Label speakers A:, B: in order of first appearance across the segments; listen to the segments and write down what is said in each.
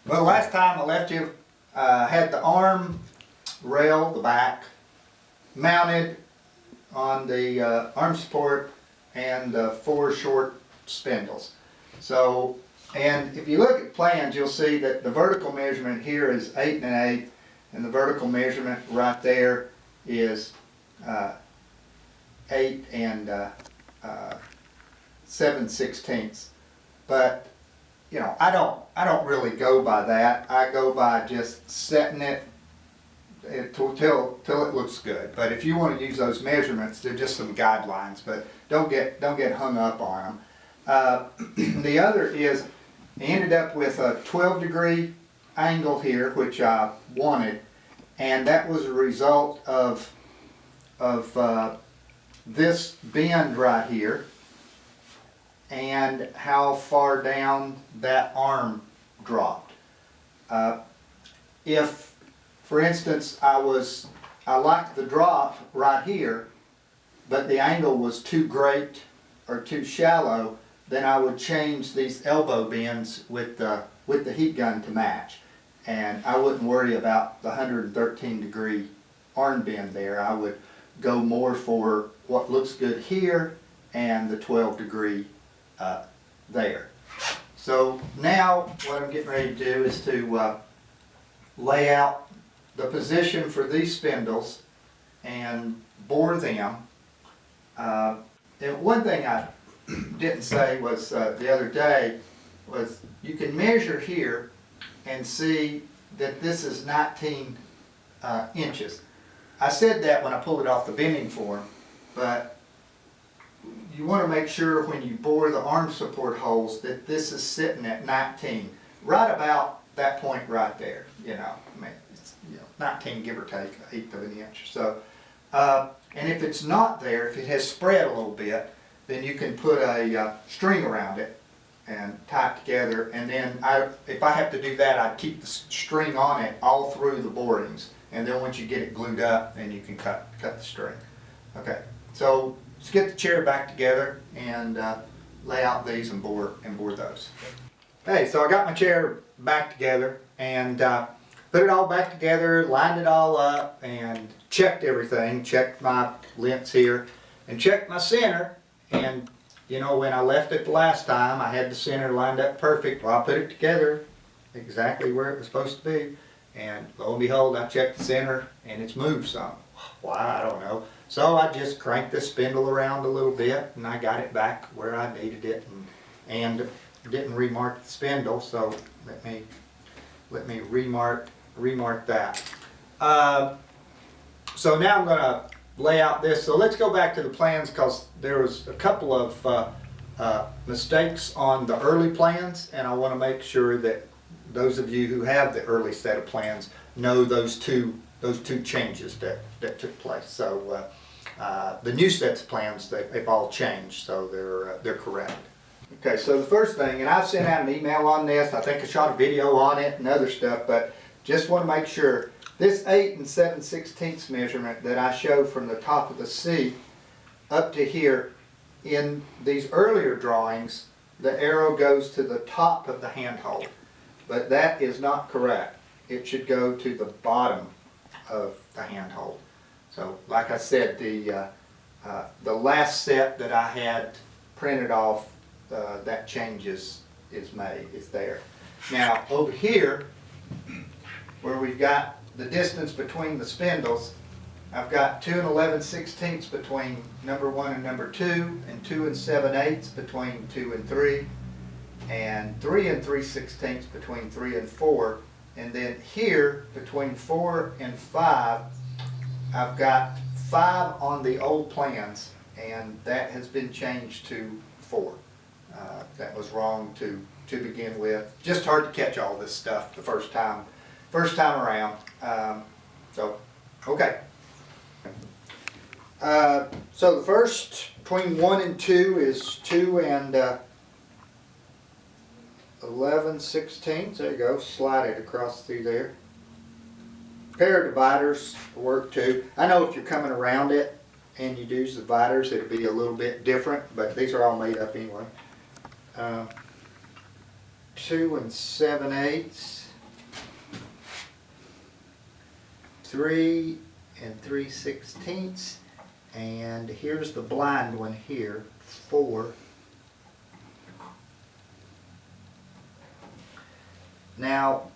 A: Well, last time I left you, had the arm rail, the back, mounted on the arm support and the 4 short spindles. So, and if you look at plans, you'll see that the vertical measurement here is 8 1/8, and the vertical measurement right there is 8 7/16. But you know, I don't really go by that. I go by just setting it till it looks good. But if you want to use those measurements, they're just some guidelines. But don't get hung up on them. The other is, I ended up with a 12-degree angle here, which I wanted, and that was a result of this bend right here, and how far down that arm dropped. If, for instance, I liked the drop right here, but the angle was too great or too shallow, then I would change these elbow bends with the heat gun to match, and I wouldn't worry about the 113-degree arm bend there. I would go more for what looks good here and the 12-degree there. So now what I'm getting ready to do is to lay out the position for these spindles and bore them. And one thing I didn't say was the other day was you can measure here and see that this is 19 inches. I said that when I pulled it off the bending form, but you want to make sure when you bore the arm support holes that this is sitting at 19, right about that point right there. You know, I mean, it's, 19 give or take, 1/8 of an inch. So, and if it's not there, if it has spread a little bit, then you can put a string around it and tie it together. And then if I have to do that, I'd keep the string on it all through the borings. And then once you get it glued up, then you can cut the string. Okay, so let's get the chair back together and lay out these and bore those. Hey, so I got my chair back together and put it all back together, lined it all up, and checked everything. Checked my lengths here, and checked my center. And you know, when I left it the last time, I had the center lined up perfect. Well, I put it together exactly where it was supposed to be. And lo and behold, I checked the center and it's moved some. Why, I don't know. So I just cranked the spindle around a little bit and I got it back where I needed it, and didn't remark the spindle. So let me remark that. So now I'm going to lay out this. So let's go back to the plans, because there was a couple of mistakes on the early plans, and I want to make sure that those of you who have the early set of plans know those two changes that took place. So the new sets of plans, they've all changed, so they're correct. Okay, so the first thing, and I've sent out an email on this, I think I shot a video on it and other stuff, but just want to make sure this 8 7/16 measurement that I showed from the top of the C up to here, in these earlier drawings, the arrow goes to the top of the handhold. But that is not correct. It should go to the bottom of the handhold. So, like I said, the last set that I had printed off, that change is made. It's there. Now, over here, where we've got the distance between the spindles, I've got 2 11/16 between number 1 and number 2, and 2 7/8 between 2 and 3. And 3 3/16 between 3 and 4, and then here between 4 and 5, I've got 5 on the old plans, and that has been changed to 4. That was wrong to begin with. Just hard to catch all this stuff the first time around. So okay. So the first between 1 and 2 is 2 11/16. There you go. Slide it across through there. Pair of dividers work too. I know if you're coming around it and you use dividers, it'll be a little bit different, but these are all made up anyway. 2 7/8. 3 3/16, and here's the blind one here, 4. Now,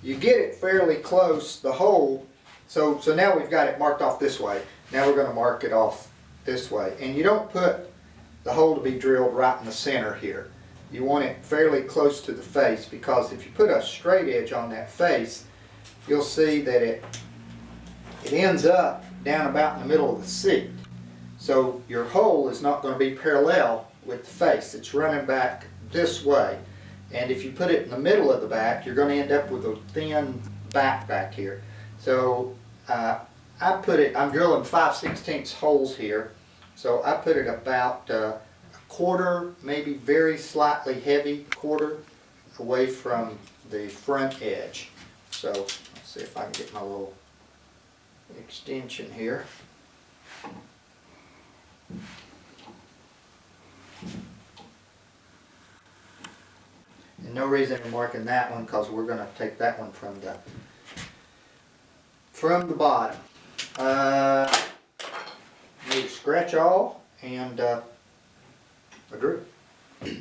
A: you get it fairly close, the hole, so now we've got it marked off this way. Now we're going to mark it off this way. And you don't put the hole to be drilled right in the center here. You want it fairly close to the face, because if you put a straight edge on that face, you'll see that it ends up down about in the middle of the seat. So your hole is not going to be parallel with the face. It's running back this way. And if you put it in the middle of the back, you're going to end up with a thin back here. So I'm drilling 5/16 holes here. So I put it about a quarter, maybe very slightly heavy quarter away from the front edge. So let's see if I can get my little extension here. And no reason for marking that one, because we're going to take that one from the bottom. Need a scratch awl and a drill.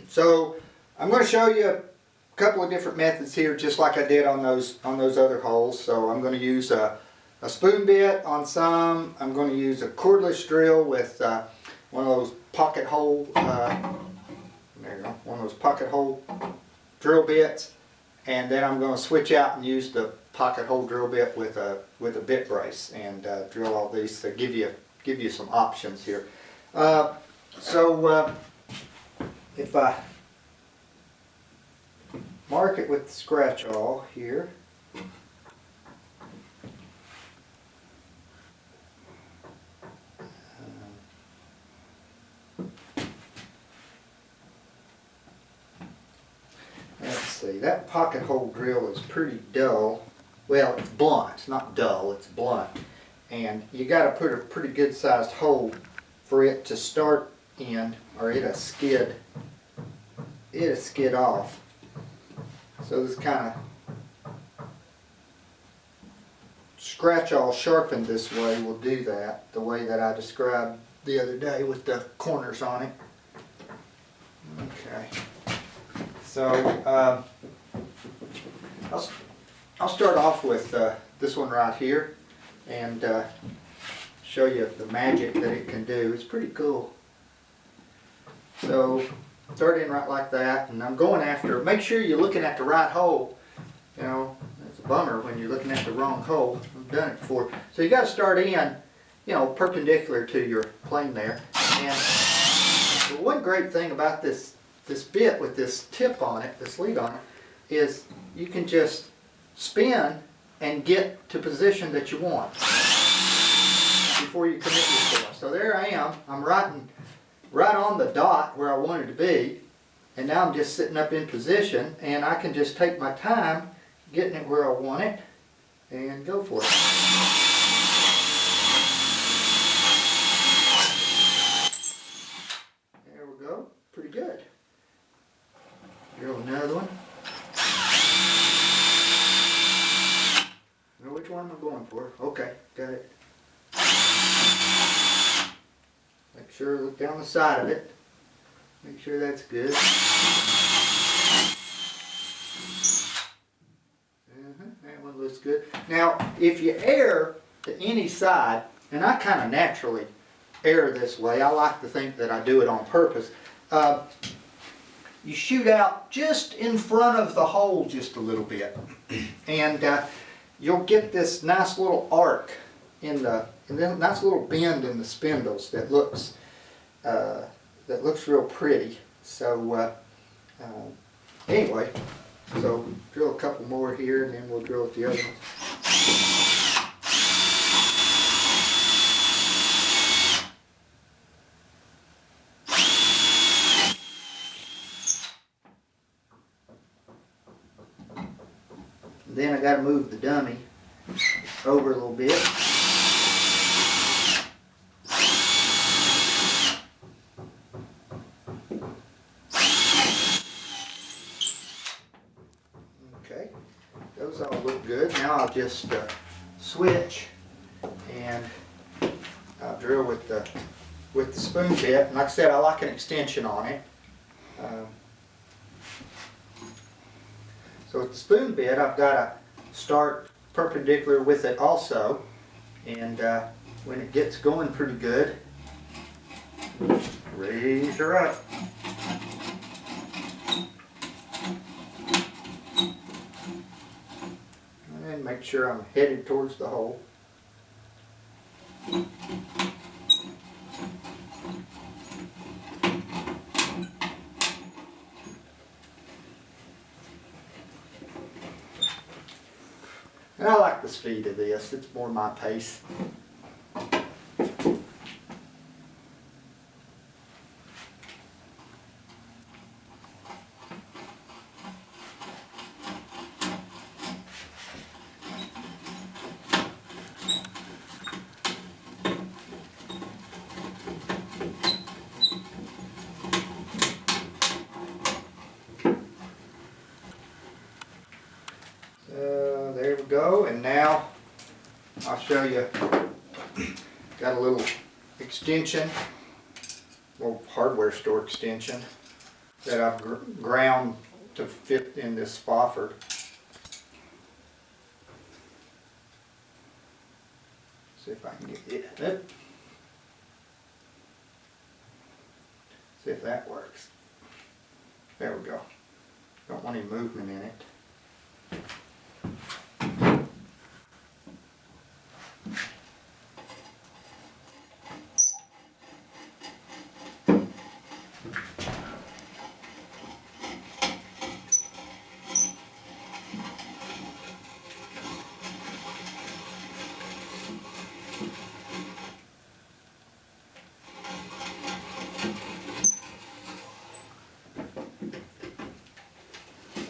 A: So I'm going to show you a couple of different methods here, just like I did on those other holes. So I'm going to use a spoon bit on some. I'm going to use a cordless drill with one of those pocket hole. There you go, one of those pocket hole drill bits, and then I'm going to switch out and use the pocket hole drill bit with a bit brace and drill all these to give you some options here. If I mark it with the scratch awl here, let's see, that pocket hole drill is pretty dull. Well, it's blunt. It's not dull, it's blunt. And you got to put a pretty good sized hole for it to start in, or it'll skid off. So this kind of scratch awl sharpened this way will do that, the way that I described the other day with the corners on it. Okay. So I'll start off with this one right here and show you the magic that it can do. It's pretty cool. So start in right like that, and I'm going after, make sure you're looking at the right hole. You know, it's a bummer when you're looking at the wrong hole. I've done it before. So you got to start in, you know, perpendicular to your plane there. And the one great thing about this bit with this tip on it, this lead on it, is you can just spin and get to position that you want before you commit yourself. So there I am. I'm right on the dot where I wanted to be, and now I'm just sitting up in position, and I can just take my time getting it where I want it and go for it. There we go. Pretty good. Drill another one. Now which one am I going for? Okay, got it. Make sure, look down the side of it. Make sure that's good. That one looks good. Now, if you err to any side, and I kind of naturally err this way, I like to think that I do it on purpose. You shoot out just in front of the hole just a little bit, and you'll get this nice little arc in the, and then nice little bend in the spindles that looks real pretty. So anyway, so drill a couple more here, and then we'll drill at the other one. Then I got to move the dummy over a little bit. Okay, those all look good. Now I'll just switch, and I'll drill with the spoon bit. And like I said, I like an extension on it. So with the spoon bit, I've got to start perpendicular with it also, and when it gets going pretty good, raise her up. And make sure I'm headed towards the hole. And I like the speed of this, it's more my pace. There we go, and now I'll show you. Got a little extension, little hardware store extension that I've ground to fit in this Spofford. See if I can get it. See if that works. There we go. Don't want any movement in it.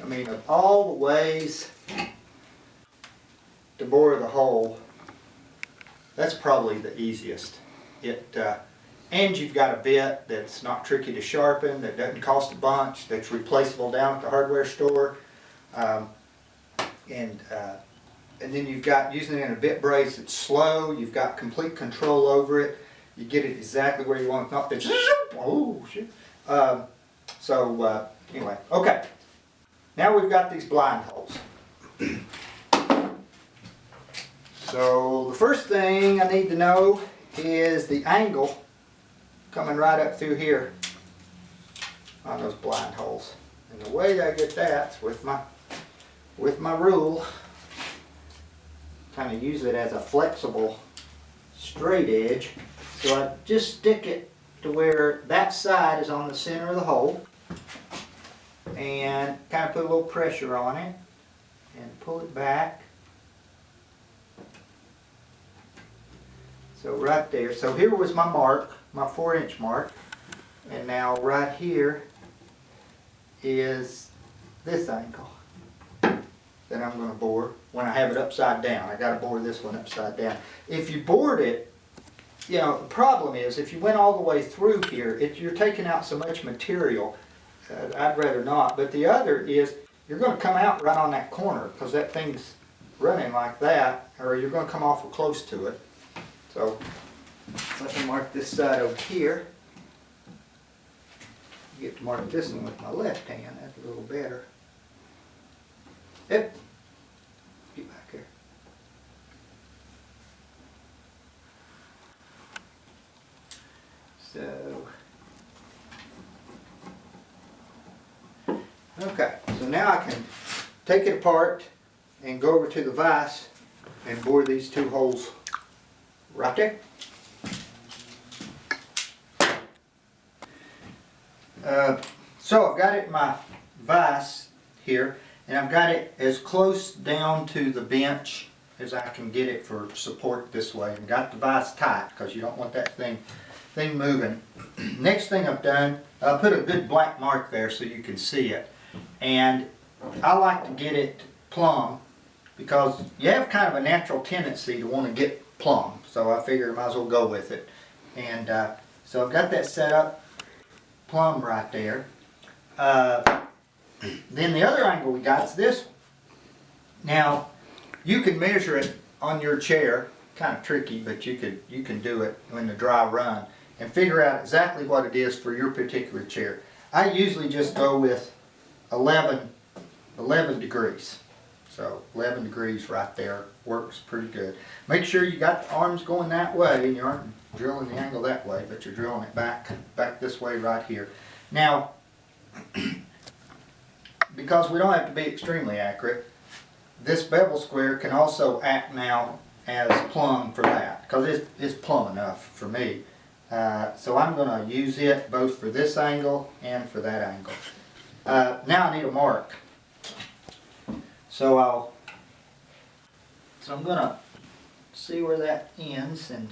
A: I mean, of all the ways to bore the hole, that's probably the easiest. And you've got a bit that's not tricky to sharpen, that doesn't cost a bunch, that's replaceable down at the hardware store, and then you've got using it in a bit brace. It's slow. You've got complete control over it. You get it exactly where you want it. Not that. Oh shit. Anyway, okay. Now we've got these blind holes. So the first thing I need to know is the angle coming right up through here on those blind holes. And the way that I get that is with my rule. Kind of use it as a flexible straight edge. So I just stick it to where that side is on the center of the hole, and kind of put a little pressure on it and pull it back. So right there. So here was my mark, my 4-inch mark, and now right here is this angle that I'm going to bore when I have it upside down. I got to bore this one upside down. If you bored it, you know, the problem is if you went all the way through here, you're taking out so much material. I'd rather not. But the other is you're going to come out right on that corner because that thing's running like that, or you're going to come awful close to it. So let me mark this side over here. I get to mark this one with my left hand. That's a little better. Yep. Get back here. So, okay, so now I can take it apart and go over to the vise and bore these two holes right there. So I've got it in my vise here, and I've got it as close down to the bench as I can get it for support this way, and got the vise tight because you don't want that thing moving. Next thing I've done, I put a good black mark there so you can see it, and I like to get it plumb because you have kind of a natural tendency to want to get plumb, so I figured I might as well go with it. And so I've got that set up plumb right there. Then the other angle we got is this one. Now you can measure it on your chair, kind of tricky, but you can do it in the dry run and figure out exactly what it is for your particular chair. I usually just go with 11 degrees. So 11 degrees right there works pretty good. Make sure you got the arms going that way and you aren't drilling the angle that way, but you're drilling it back this way right here. Now, because we don't have to be extremely accurate, this bevel square can also act now as plumb for that, because it's plumb enough for me. So I'm going to use it both for this angle and for that angle. Now I need a mark. So I'm going to see where that ends, and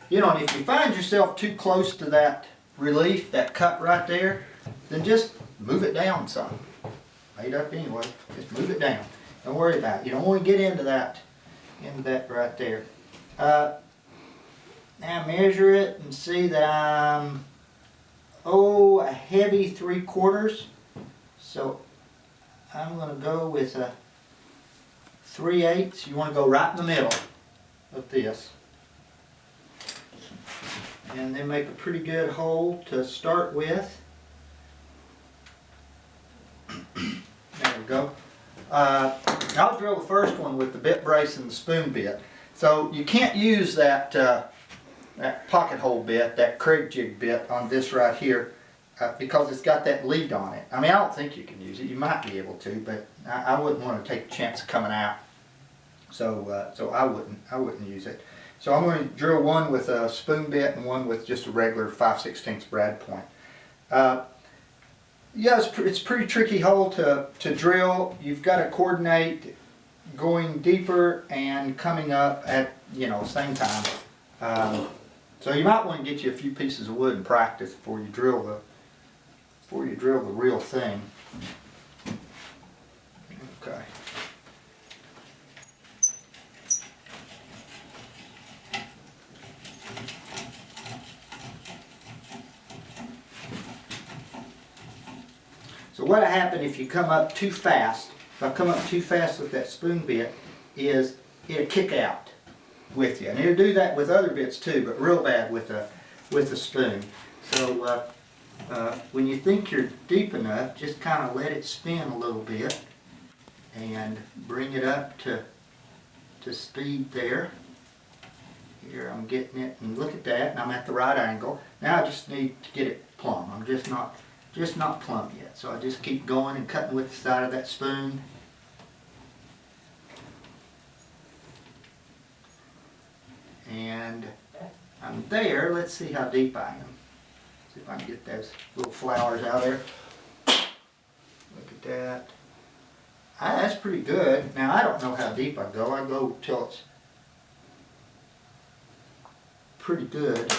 A: you know, if you find yourself too close to that relief, that cut right there, then just move it down some. Made up anyway. Just move it down. Don't worry about it. You don't want to get into that right there. Now measure it and see that I'm a heavy 3/4. So I'm going to go with a 3/8. You want to go right in the middle of this. And then make a pretty good hole to start with. There we go. I'll drill the first one with the bit brace and the spoon bit. So you can't use that pocket hole bit, that Craig jig bit on this right here because it's got that lead on it. I mean, I don't think you can use it. You might be able to, but I wouldn't want to take the chance of coming out. So I wouldn't use it. So I'm going to drill one with a spoon bit and one with just a regular 5/16 brad point. Yeah, it's a pretty tricky hole to drill. You've got to coordinate going deeper and coming up at same time. So you might want to get you a few pieces of wood and practice before you drill the real thing. Okay. So what'll happen if you come up too fast, if I come up too fast with that spoon bit, is it'll kick out with you. And it'll do that with other bits too, but real bad with a spoon. So when you think you're deep enough, just kind of let it spin a little bit and bring it up to speed there. Here I'm getting it, and look at that, and I'm at the right angle. Now I just need to get it plumb. I'm just not plumb yet. So I just keep going and cutting with the side of that spoon. And I'm there. Let's see how deep I am. See if I can get those little flowers out there. Look at that. That's pretty good. Now I don't know how deep I go. I go till it's pretty good.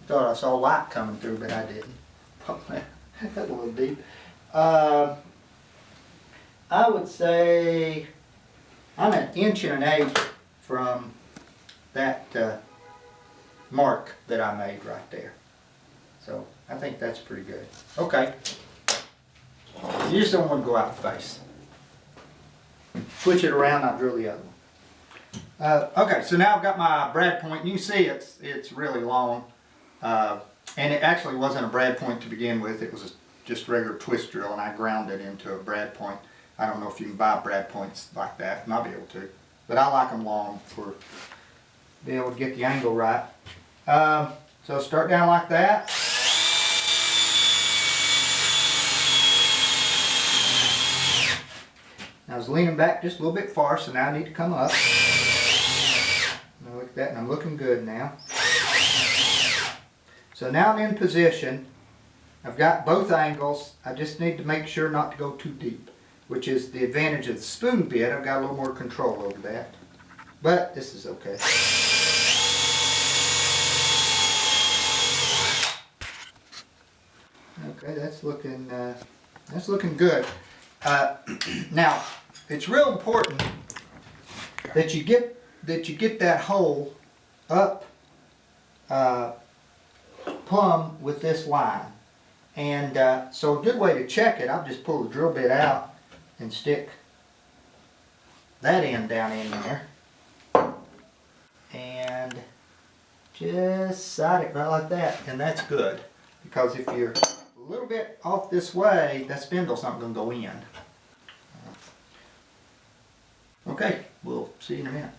A: Thought I saw light coming through, but I didn't. That's a little deep. I would say I'm 1 1/8 inches from that mark that I made right there. So I think that's pretty good. Okay. You just don't want to go out the face. Switch it around, I'll drill the other one. Okay, so now I've got my brad point. You can see it's really long. And it actually wasn't a brad point to begin with. It was just regular twist drill, and I ground it into a brad point. I don't know if you can buy brad points like that. Might be able to, but I like them long for being able to get the angle right. So start down like that. I was leaning back just a little bit far, so now I need to come up. Now look at that, and I'm looking good now. So now I'm in position. I've got both angles. I just need to make sure not to go too deep, which is the advantage of the spoon bit. I've got a little more control over that. But this is okay. Okay, that's looking good. Now, it's real important that you get that hole up plumb with this line. And so a good way to check it, I'll just pull the drill bit out and stick that end down in there. And just side it right like that, and that's good. Because if you're a little bit off this way, that spindle's not going to go in. Okay, we'll see you in a minute.